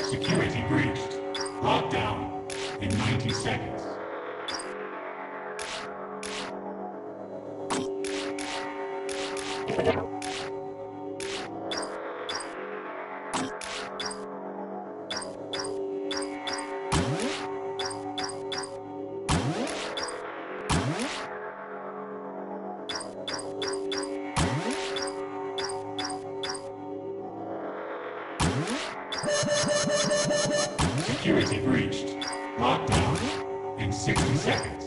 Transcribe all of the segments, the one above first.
Security breached. Lockdown in 90 seconds. Security breached. Lockdown in 60 seconds.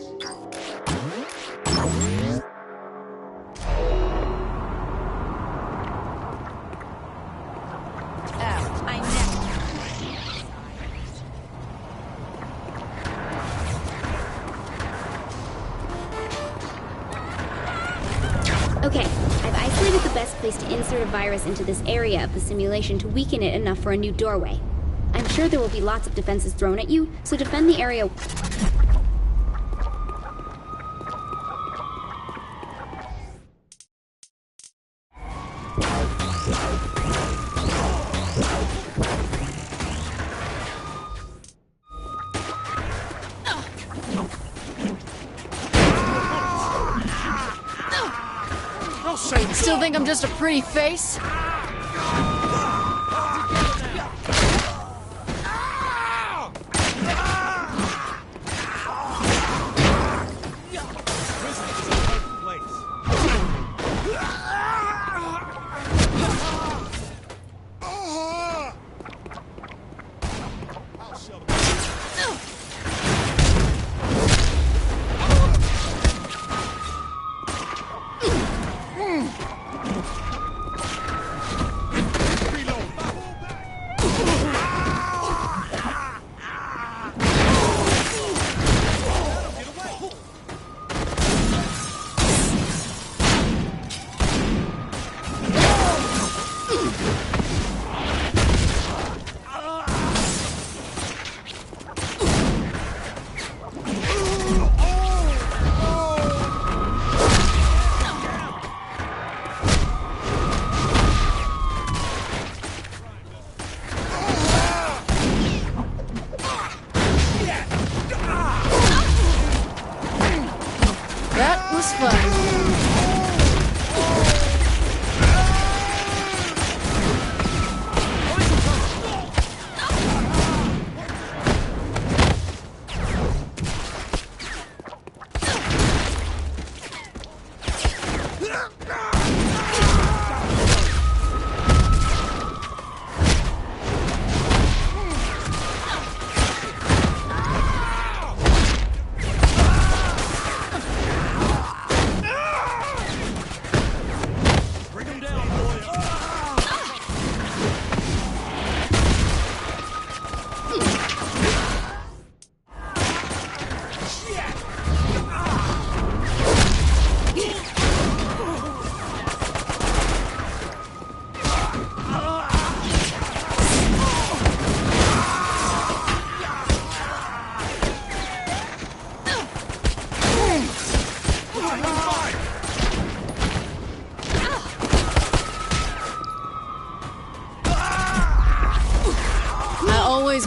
Okay, I've isolated the best place to insert a virus into this area of the simulation to weaken it enough for a new doorway. I'm sure there will be lots of defenses thrown at you, so defend the area. Still think I'm just a pretty face? That was fun.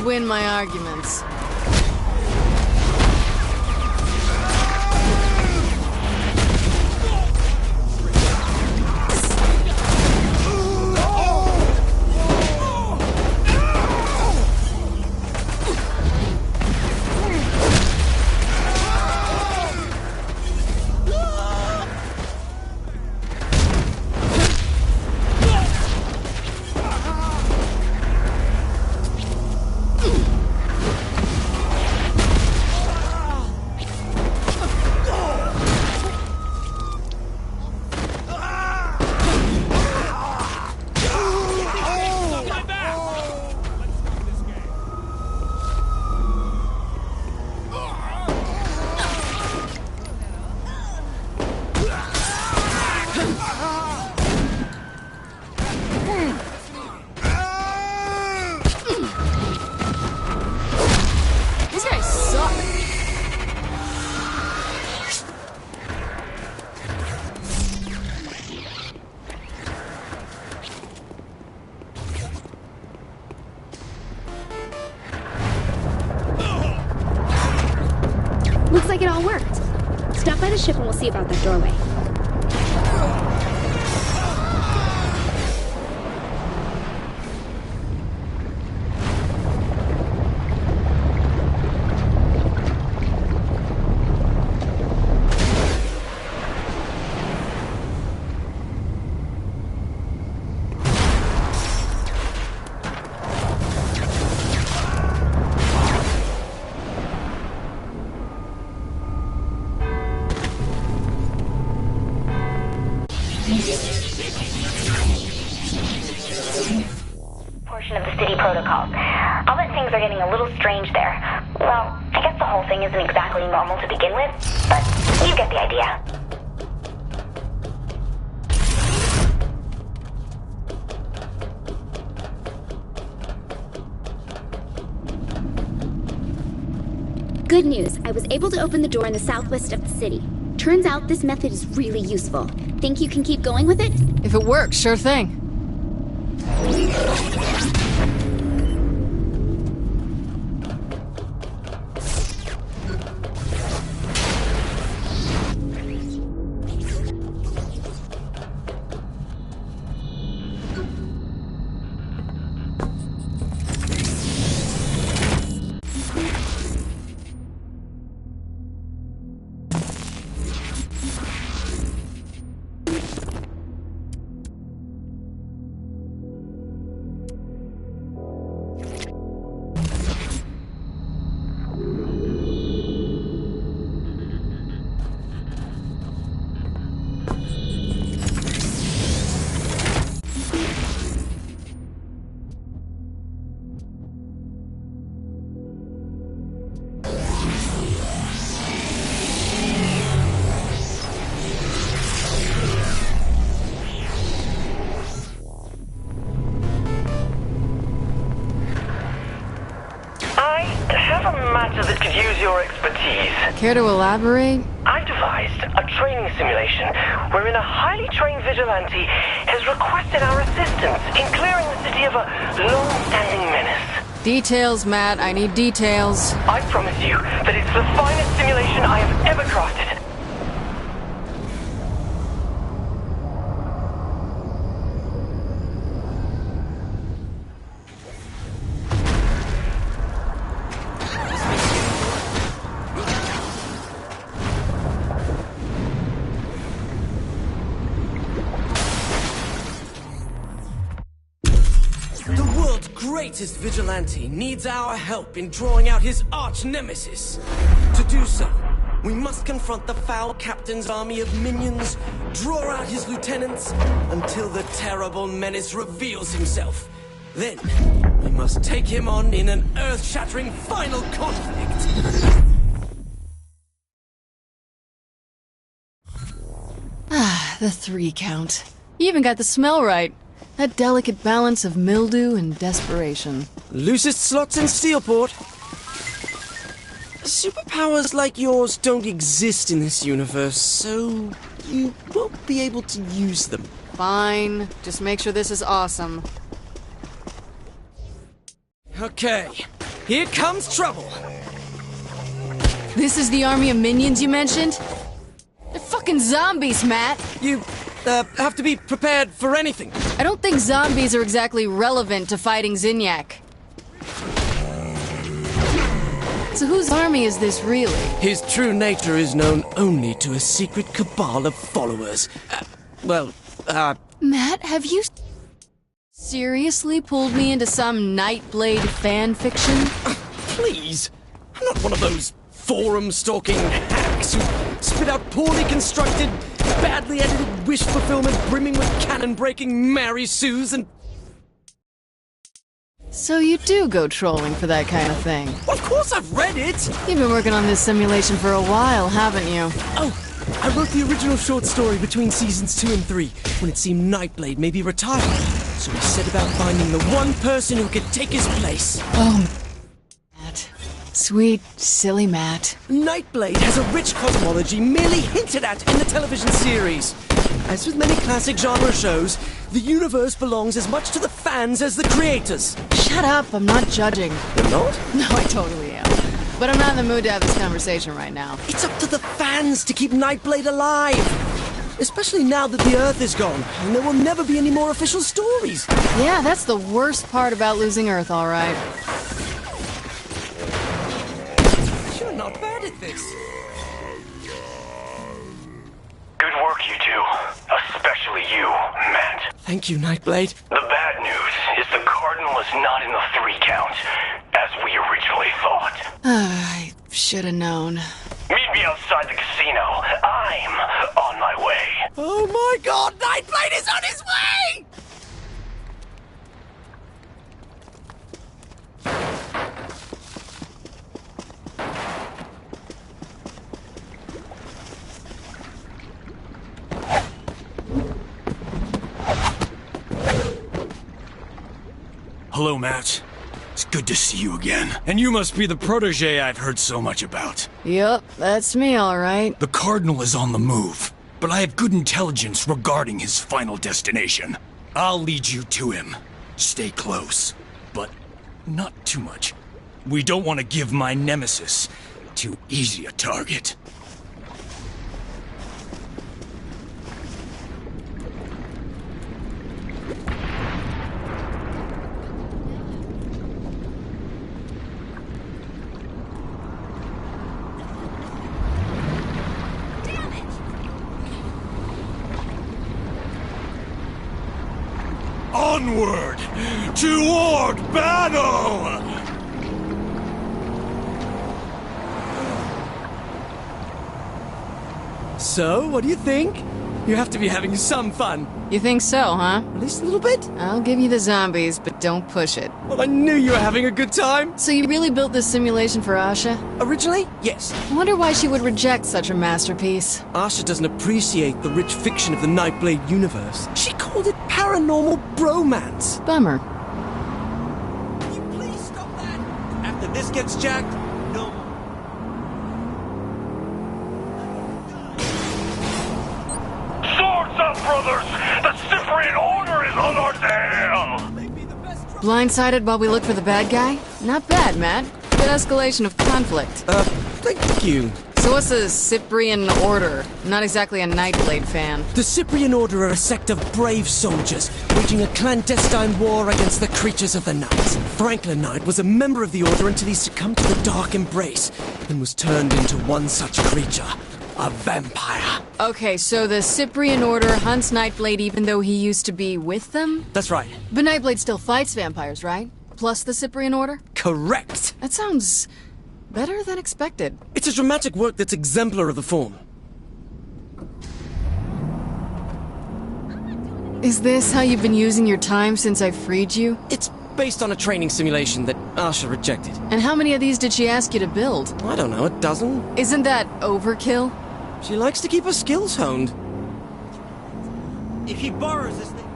Win my arguments. like it all worked. Stop by the ship and we'll see about that doorway. Portion of the city protocol. I'll bet things are getting a little strange there. Well, I guess the whole thing isn't exactly normal to begin with, but you get the idea. Good news, I was able to open the door in the southwest of the city. Turns out this method is really useful. Think you can keep going with it? If it works, sure thing. That could use your expertise. Care to elaborate? I devised a training simulation wherein a highly trained vigilante has requested our assistance in clearing the city of a long-standing menace. Details, Matt. I need details. I promise you that it's the finest simulation I have ever crafted. Greatest vigilante needs our help in drawing out his arch-nemesis. To do so, we must confront the foul captain's army of minions, draw out his lieutenants, until the terrible menace reveals himself. Then, we must take him on in an earth-shattering final conflict. Ah, the 3 count. You even got the smell right. That delicate balance of mildew and desperation. Loosest slots in Steelport. Superpowers like yours don't exist in this universe, so you won't be able to use them. Fine. Just make sure this is awesome. Okay, here comes trouble. This is the army of minions you mentioned? They're fucking zombies, Matt! You have to be prepared for anything. I don't think zombies are exactly relevant to fighting Zinyak. So whose army is this really? His true nature is known only to a secret cabal of followers. Matt, have you seriously pulled me into some Nightblade fan fiction? Please, I'm not one of those forum-stalking hacks who spit out poorly constructed, badly edited wish fulfillment brimming with cannon-breaking Mary Sues and... So you do go trolling for that kind of thing? Of course I've read it! You've been working on this simulation for a while, haven't you? Oh, I wrote the original short story between seasons 2 and 3, when it seemed Nightblade may be retired. So we set about finding the one person who could take his place. Oh, Matt. Sweet, silly Matt. Nightblade has a rich cosmology merely hinted at in the television series. As with many classic genre shows, the universe belongs as much to the fans as the creators. Shut up, I'm not judging. You're not? No, I totally am. but I'm not in the mood to have this conversation right now. It's up to the fans to keep Nightblade alive. Especially now that the Earth is gone, and there will never be any more official stories. Yeah, that's the worst part about losing Earth, all right. You're not bad at this. Good work, you two. Especially you, Matt. Thank you, Nightblade. The bad news is the Cardinal is not in the 3 count, as we originally thought. I should have known. Meet me outside the casino. I'm on my way. Oh my god, Nightblade is on his way! Hello, Matt. It's good to see you again. And you must be the protege I've heard so much about. Yup, that's me, all right. The Cardinal is on the move, but I have good intelligence regarding his final destination. I'll lead you to him. Stay close, but not too much. We don't want to give my nemesis too easy a target. Onward! Toward battle! So, what do you think? You have to be having some fun. You think so, huh? At least a little bit? I'll give you the zombies, but don't push it. Well, I knew you were having a good time. So you really built this simulation for Asha? Originally, yes. I wonder why she would reject such a masterpiece. Asha doesn't appreciate the rich fiction of the Nightblade universe. She called it paranormal bromance. Bummer. Can you please stop that? After this gets jacked, no more. Swords up, brothers! The Cyprian Order is on our tail! Blindsided while we look for the bad guy? Not bad, Matt. Good escalation of conflict. Thank you. So what's the Cyprian Order? Not exactly a Nightblade fan. The Cyprian Order are a sect of brave soldiers, waging a clandestine war against the creatures of the night. Franklin Knight was a member of the Order until he succumbed to the Dark Embrace, and was turned into one such creature. A vampire. Okay, so the Cyprian Order hunts Nightblade even though he used to be with them? That's right. But Nightblade still fights vampires, right? Plus the Cyprian Order? Correct. That sounds better than expected. It's a dramatic work that's exemplar of the form. Is this how you've been using your time since I freed you? It's based on a training simulation that Asha rejected. And how many of these did she ask you to build? I don't know, a dozen? Isn't that overkill? She likes to keep her skills honed. If he borrows this thing...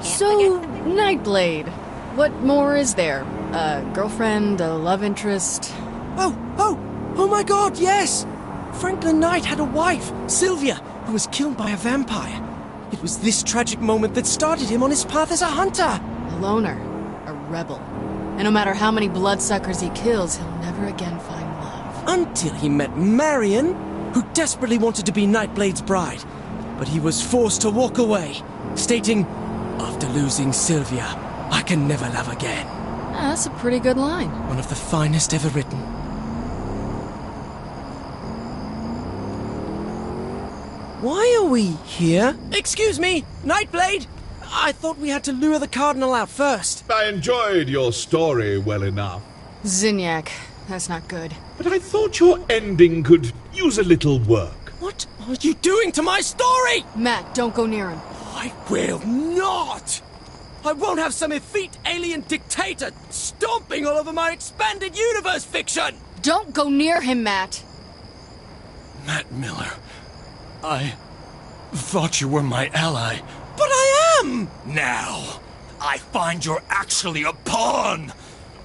So, Nightblade. What more is there? A girlfriend, a love interest? Oh my god, yes! Franklin Knight had a wife, Sylvia, who was killed by a vampire. It was this tragic moment that started him on his path as a hunter. A loner. A rebel. And no matter how many bloodsuckers he kills, he'll never again find love. Until he met Marion, who desperately wanted to be Nightblade's bride. But he was forced to walk away, stating, "After losing Sylvia, I can never love again." Ah, that's a pretty good line. One of the finest ever written. Why are we here? Excuse me, Nightblade! I thought we had to lure the Cardinal out first. I enjoyed your story well enough, Zinyak. That's not good. but I thought your ending could use a little work. What are you doing to my story? Matt, don't go near him. I will not! I won't have some effete alien dictator stomping all over my expanded universe fiction! Don't go near him, Matt. Matt Miller, I thought you were my ally. But I am! Now, I find you're actually a pawn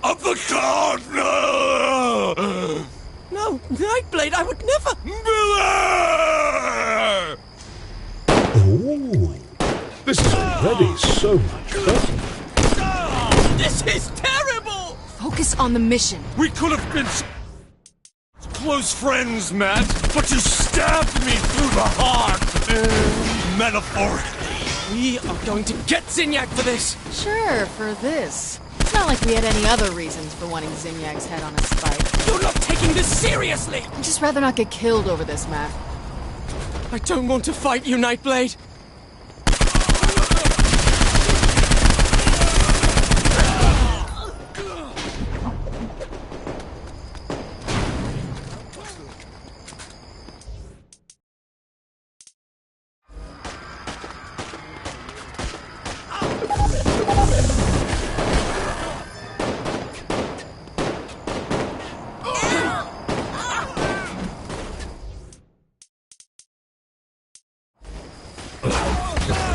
of the Cardinal! No, Nightblade, I would never... Miller! already so much better. This is terrible! Focus on the mission. We could have been close friends, Matt, but you stabbed me through the heart. Metaphorically. We are going to get Zinyak for this! Sure, for this. It's not like we had any other reasons for wanting Zinyag's head on a spike. You're not taking this seriously! I'd just rather not get killed over this, Matt. I don't want to fight you, Nightblade.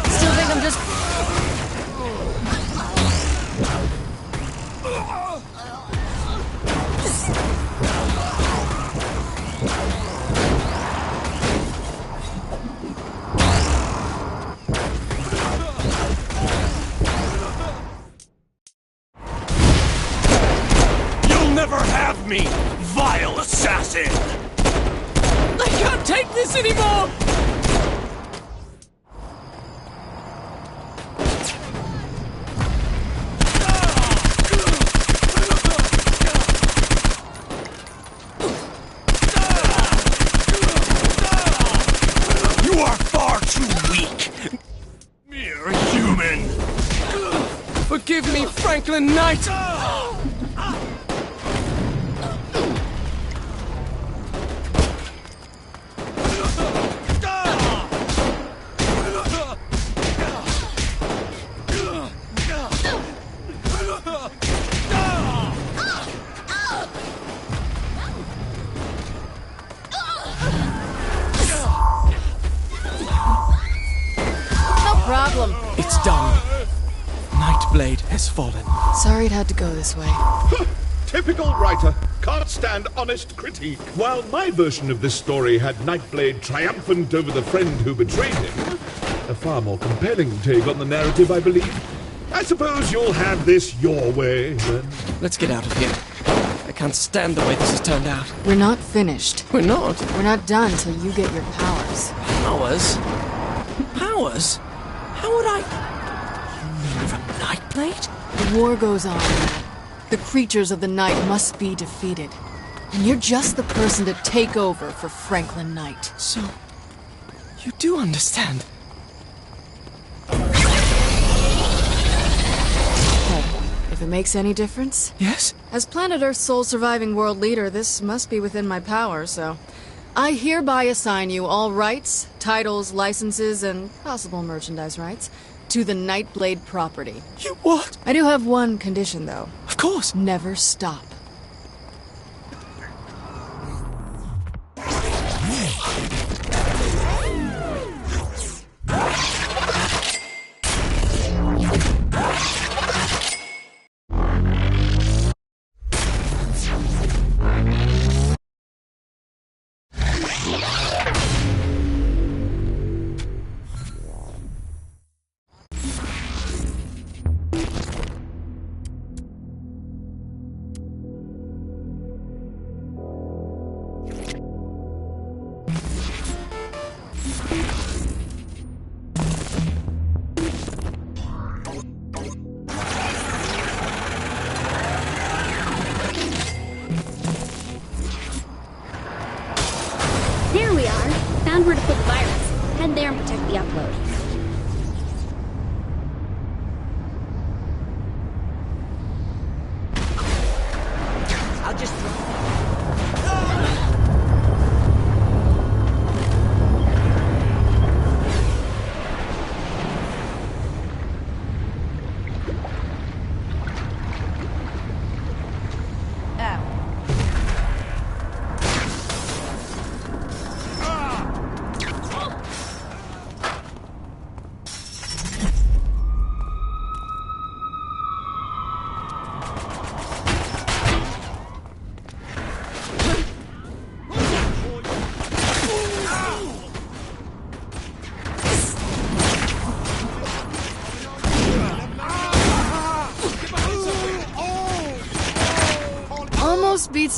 Still think I'm just... You'll never have me, vile assassin! I can't take this anymore! You are far too weak! Mere human! Forgive me, Franklin Knight! No problem. It's done. Nightblade has fallen. Sorry it had to go this way. Typical writer. Can't stand honest critique. While my version of this story had Nightblade triumphant over the friend who betrayed him, a far more compelling take on the narrative, I believe. I suppose you'll have this your way, then. Let's get out of here. I can't stand the way this has turned out. We're not finished. We're not. We're not done till you get your powers. Powers? Powers? How would I... You mean from Nightblade? The war goes on. The creatures of the night must be defeated. And you're just the person to take over for Franklin Knight. So... you do understand. If it makes any difference? Yes? As Planet Earth's sole surviving world leader, this must be within my power, so... I hereby assign you all rights, titles, licenses, and possible merchandise rights to the Nightblade property. You what? I do have one condition, though. Of course. Never stop. There we are. Found where to put the virus. Head there and protect the upload. I'll just...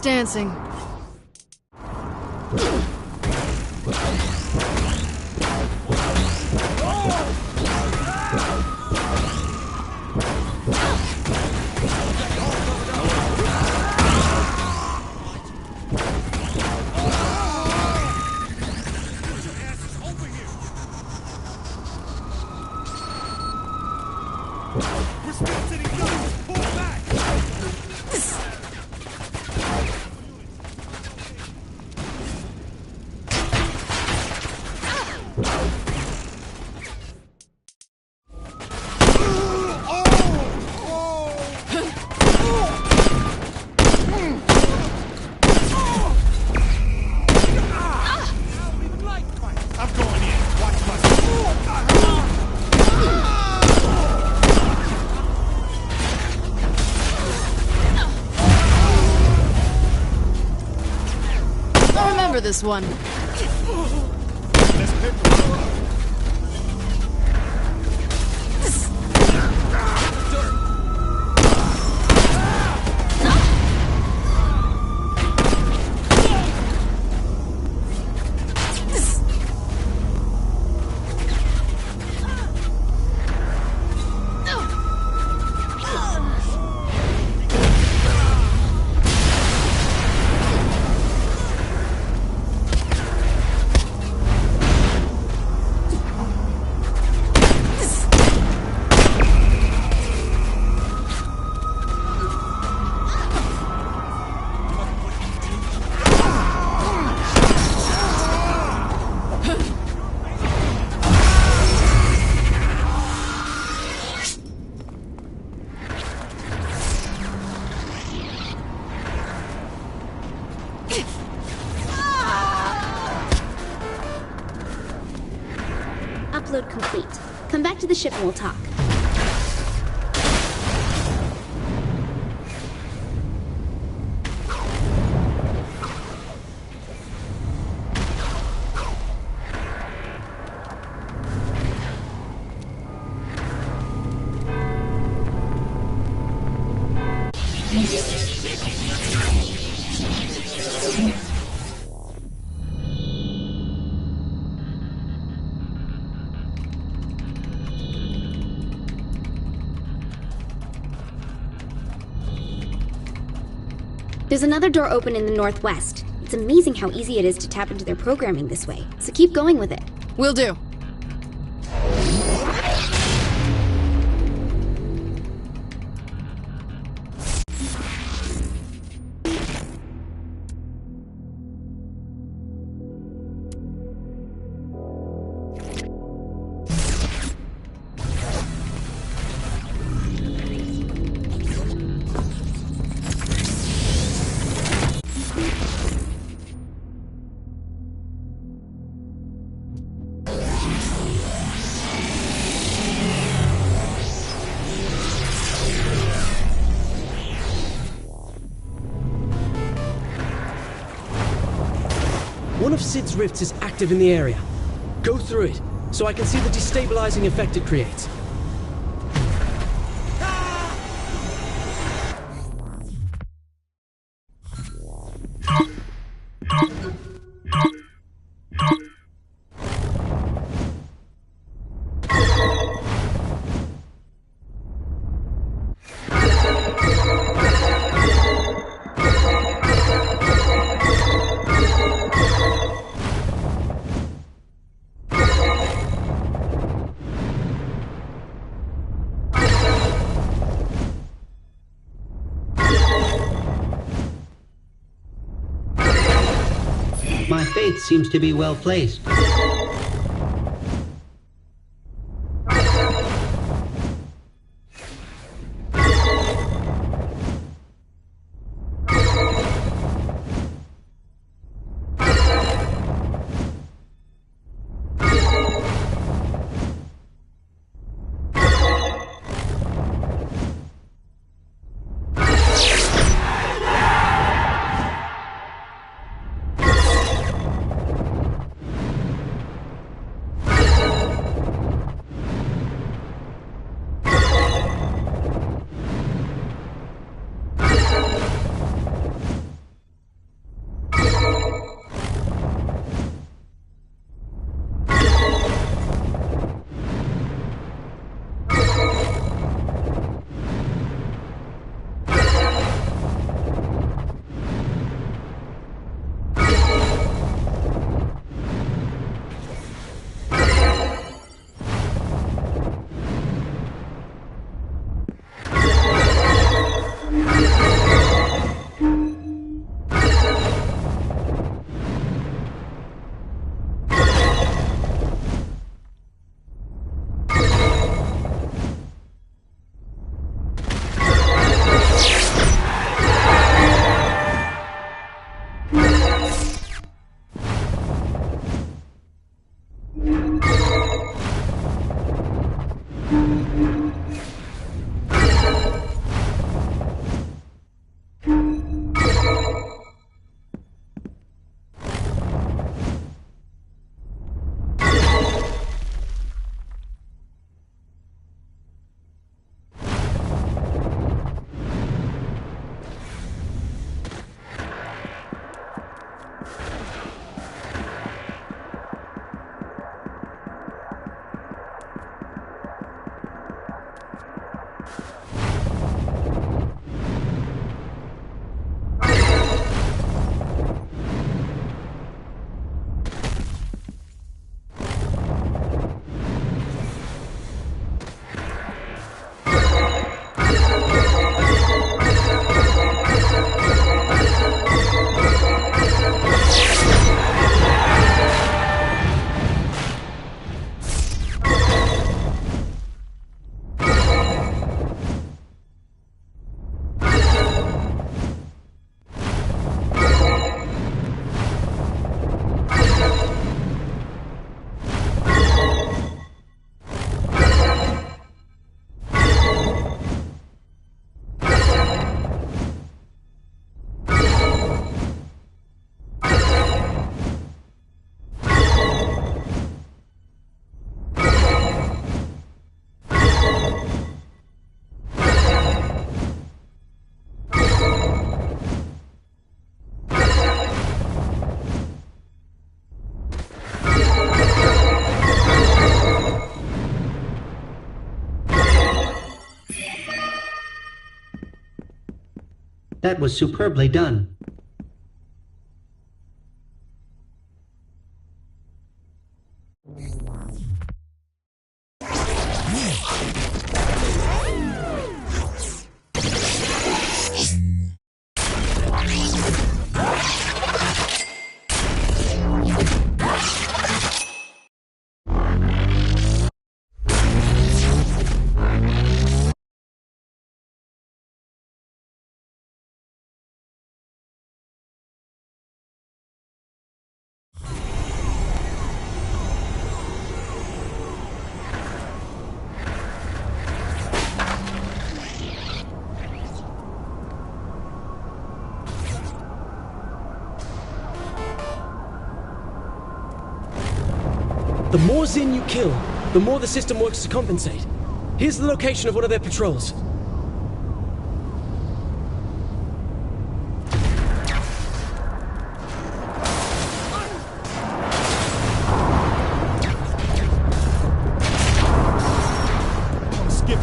Dance dancing. I remember this one. Upload complete. Come back to the ship and we'll talk. There's another door open in the northwest. It's amazing how easy it is to tap into their programming this way, so keep going with it. Will do. One of Sid's rifts is active in the area. Go through it, so I can see the destabilizing effect it creates. My faith seems to be well placed. That was superbly done. The more Zin you kill, the more the system works to compensate. Here's the location of one of their patrols. Skip.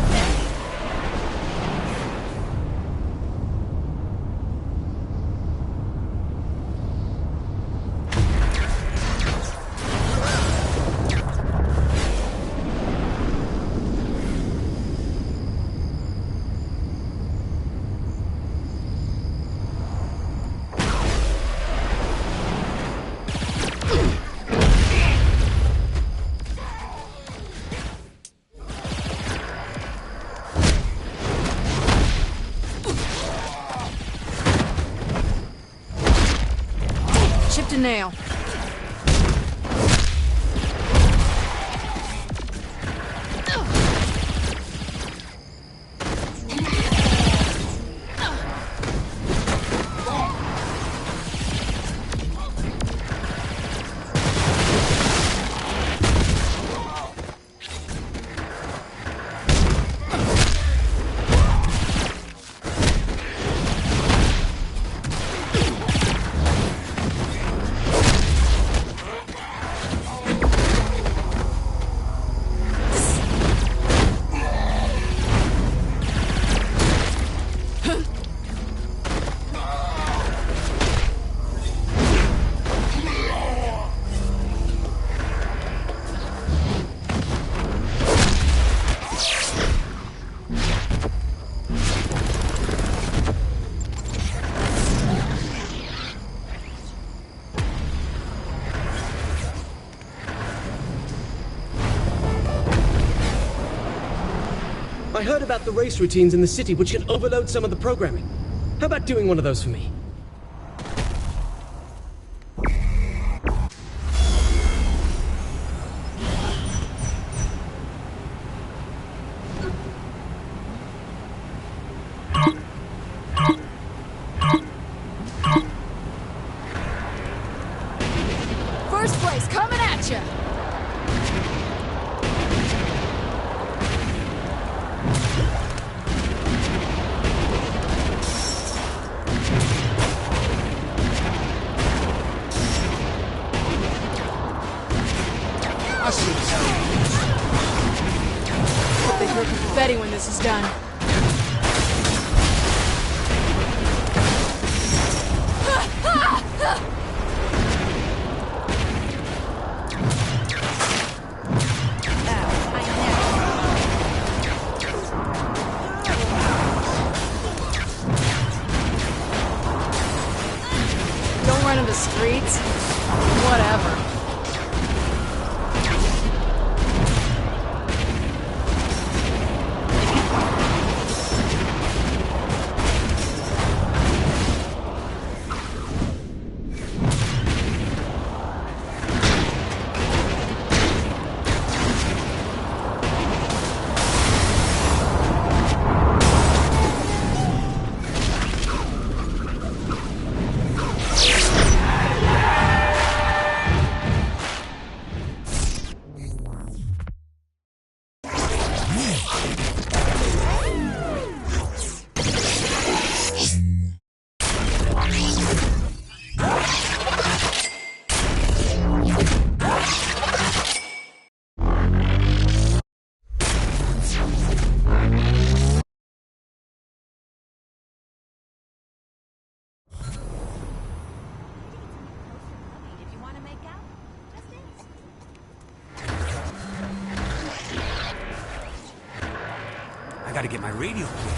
Chipped a nail. I heard about the race routines in the city which can overload some of the programming. How about doing one of those for me? First place coming at you. Hope they throw confetti when this is done. Don't run in the streets. Whatever. gotta get my radio clear.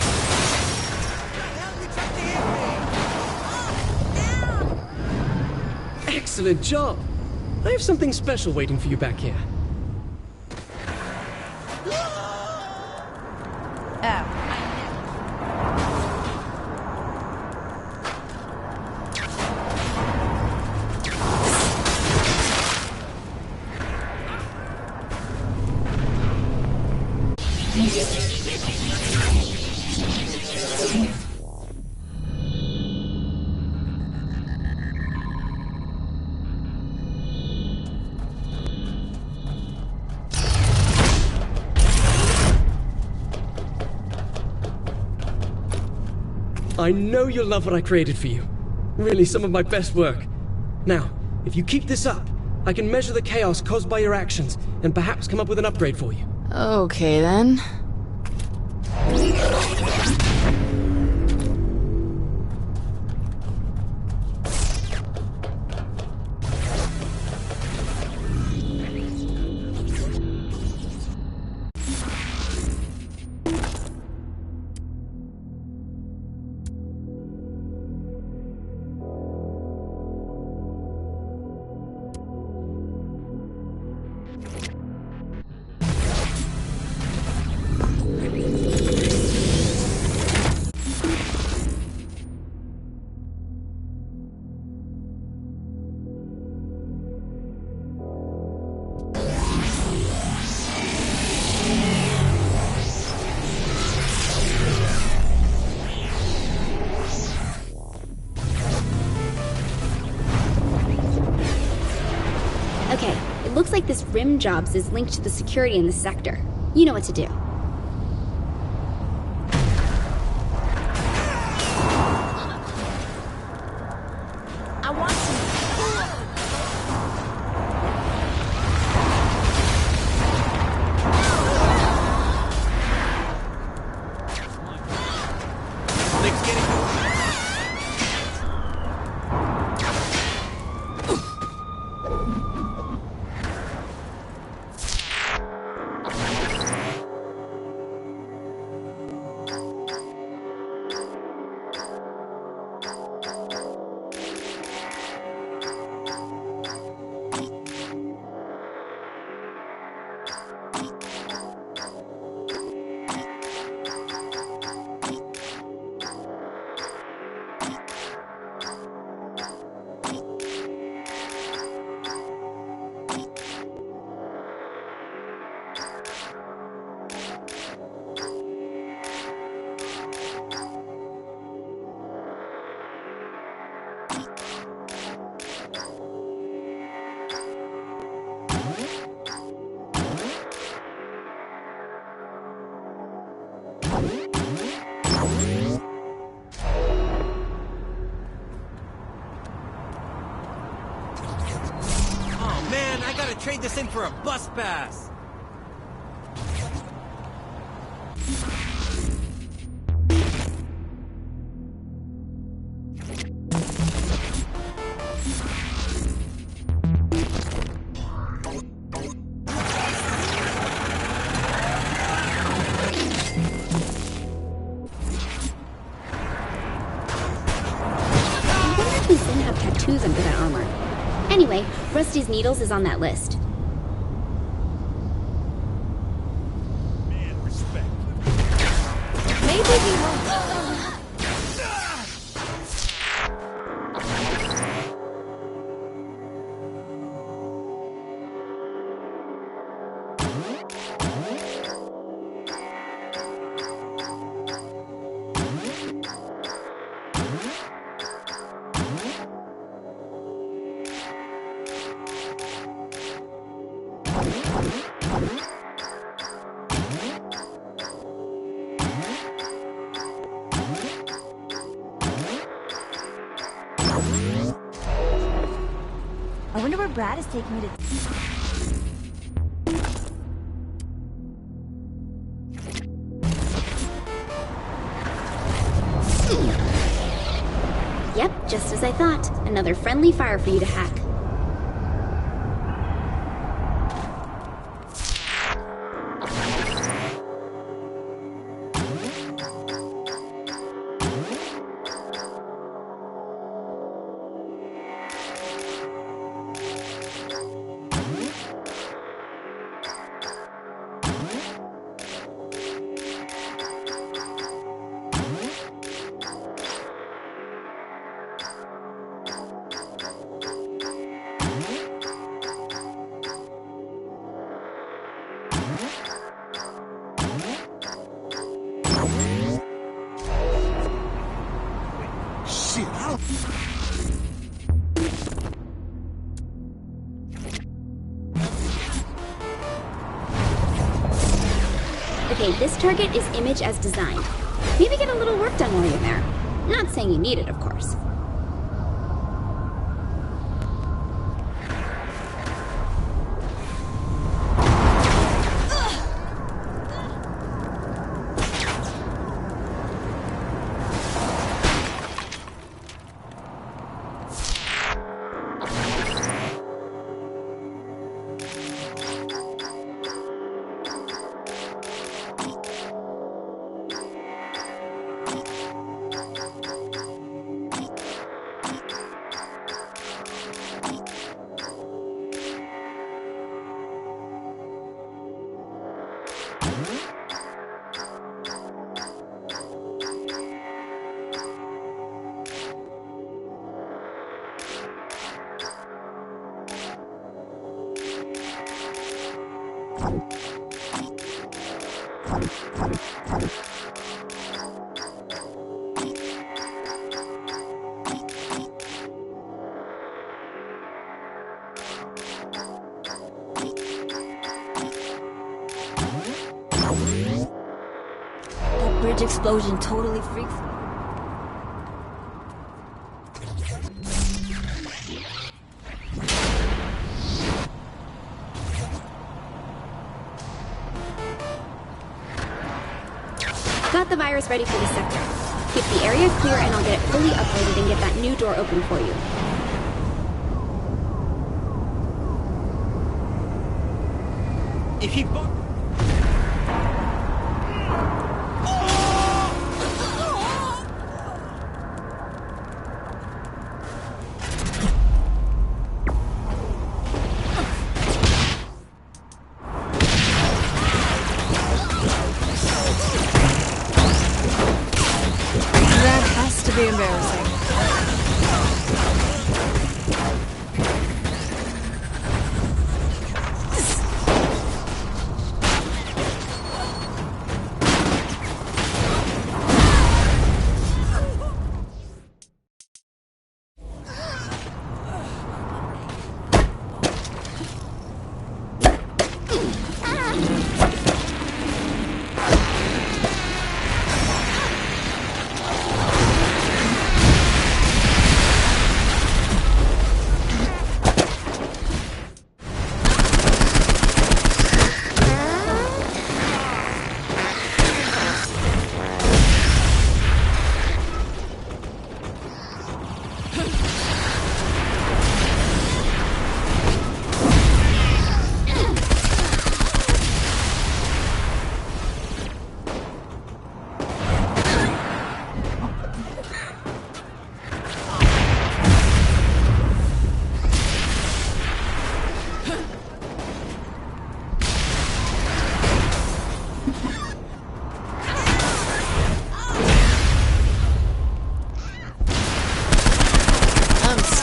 Excellent job! I have something special waiting for you back here. I know you'll love what I created for you. Really, some of my best work. Now, if you keep this up, I can measure the chaos caused by your actions, and perhaps come up with an upgrade for you. Okay, then. Okay, it looks like this rim jobs is linked to the security in this sector. You know what to do. I want trade this in for a bus pass. Tattoos under that armor. Anyway, Rusty's Needles is on that list. Man, respect. Maybe he won't. I wonder where Brad is taking me to. Yep, just as I thought. Another friendly fire for you to hack. Okay, this target is image as designed. Maybe get a little work done while you're there. Not saying you need it, of course. That bridge explosion totally freaks me. Got the virus ready for the sector. Keep the area clear and I'll get it fully uploaded and get that new door open for you. If he That has to be embarrassing.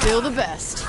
Still the best.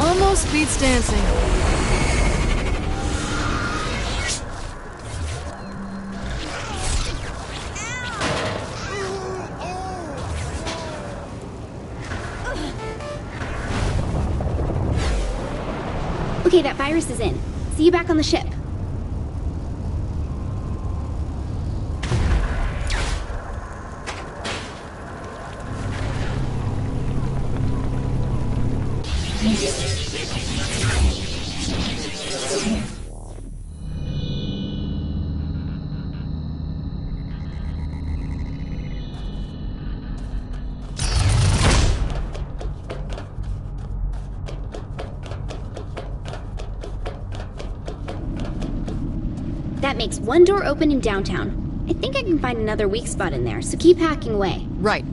Almost beats dancing. Okay, that virus is in. See you back on the ship. That makes one door open in downtown. I think I can find another weak spot in there, so keep hacking away. Right.